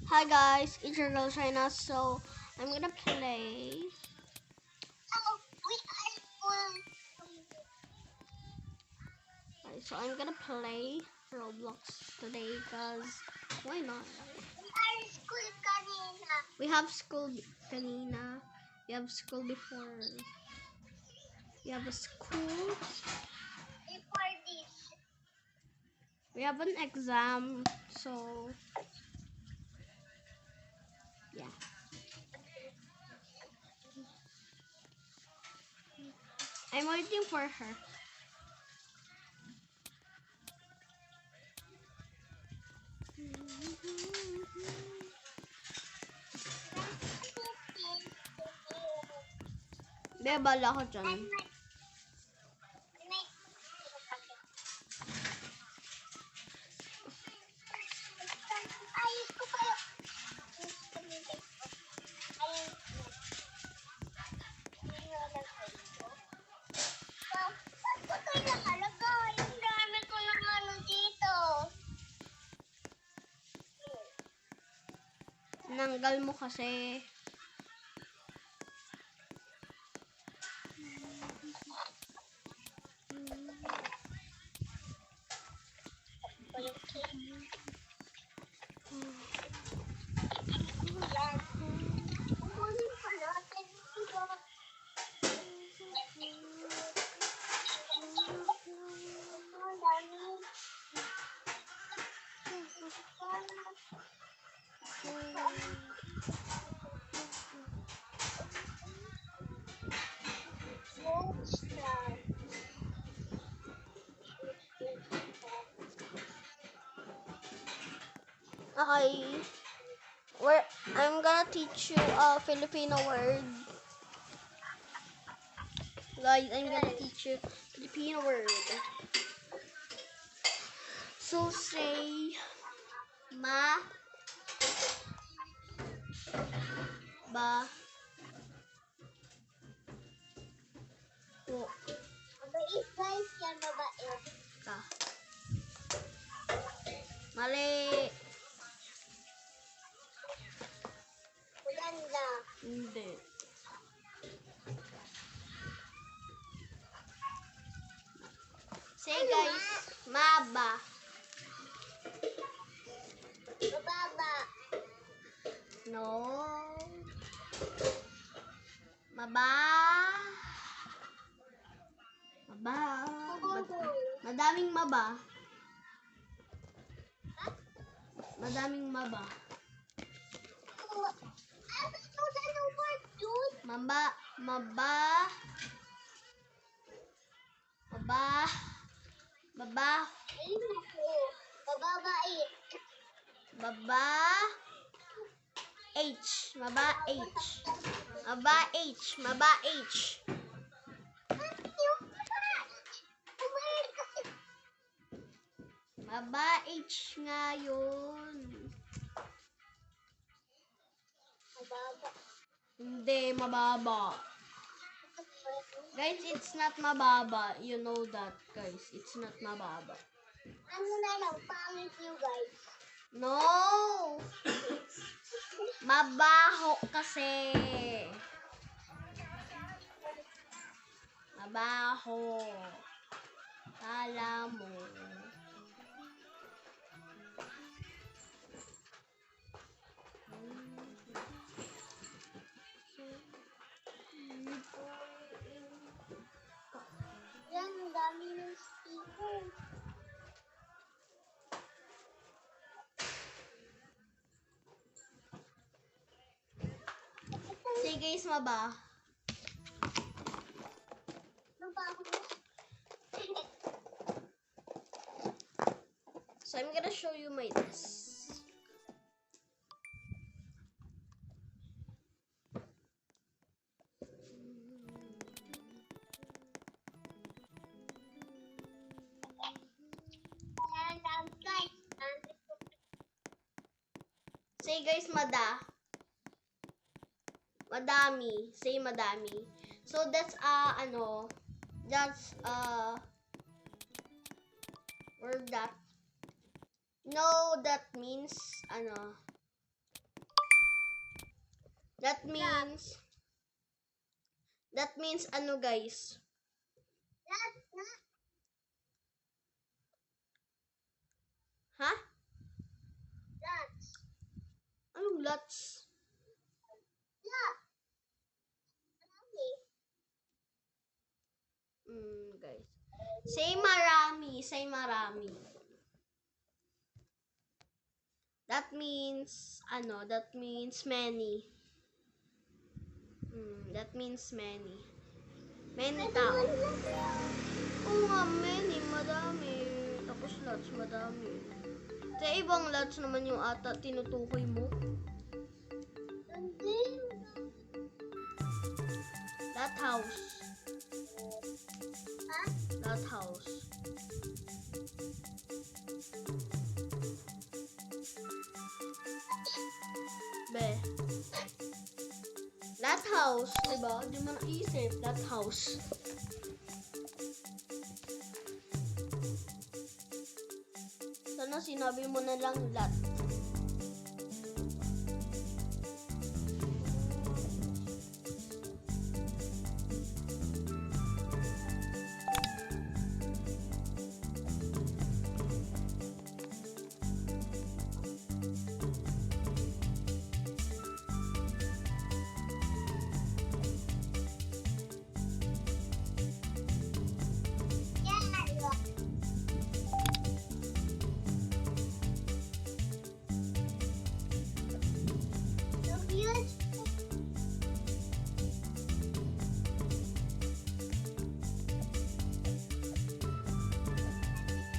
Hi guys, it's your girl China. So I'm gonna play. Oh, we are school. So I'm gonna play Roblox today, cause why not? We are school kanina. We have school kanina. We have school before. We have a school. Before this. We have an exam. So yeah. I'm waiting for her. Be, bala ko dyan. Ayos ko kayo. Saan ko ito nakalagay? Ang dami ko ng ano dito. Nanggal mo kasi. Kukunin pa natin ito. Ang dami. Okay. I'm gonna teach you a Filipino word. Guys, I'm gonna teach you Filipino word. So say ma ba po Mabait guys, yan mabait. ka. Mali. Maganda. Hindi. Say guys, maba. Mababa. No. Maba. Maba. Madaming maba. Madaming maba. Maba. Maba. Maba. Baba. Mababait. Baba. H. Maba H. Maba H. Maba H. Maba H nga yun. Mababa. Hindi, mababa. Guys, it's not mababa. You know that, guys. It's not mababa. Ano na lang, pangit you guys. No! Mabaho kasi. Mabaho. Kala mo. Yan, ang dami ng sticker. Say guys, maba. Mabaho. So I'm gonna show you my desk. And guys, Say guys, madami. Say madami. So that's word that. No, that means That means ano guys? Lots na. Ha? Lots. Anong lots? Lots. Marami. Guys. Say marami. Say marami. That means, that means many. That means many. Many tao. Oo nga, many. Madami. Tapos lots, madami. Sa ibang lots naman yung ata tinutukoy mo. Hindi. That house. Ha? That house. Be. That house, diba? Di mo naisip, that house. Sana sinabi mo na lang that. Yan. So beautiful.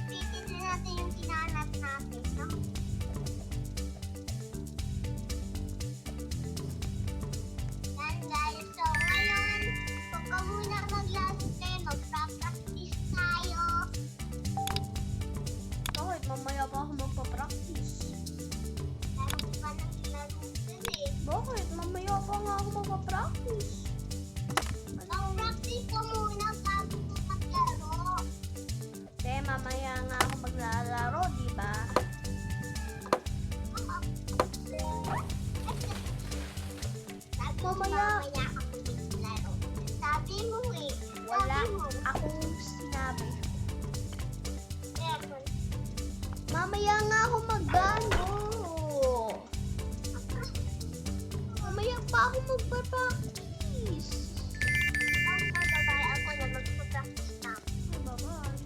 Pipili natin yung kinanap natin, no? Yan guys, so ngayon, huwag ka muna mag-last day, mag-practice tayo. Bakit? Mamaya pa ako magpa-practice. Laro pa ng laro dun eh. Bakit? Mamaya pa nga ako magpa-practice. Mag-practice ka muna bago mo maglaro. Te, mamaya nga ako maglalaro, di ba? Sabi mo Mamaya. mamaya ka maglaro. Sabi mo eh. Wala Sabi mo. akong sinabi. Meron. Mamaya nga ako magano. Mamaya pa ako magpa-practice. Ang babay ako na magpa-practice na. Ay, bye-bye.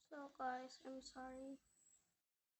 So guys, I'm sorry.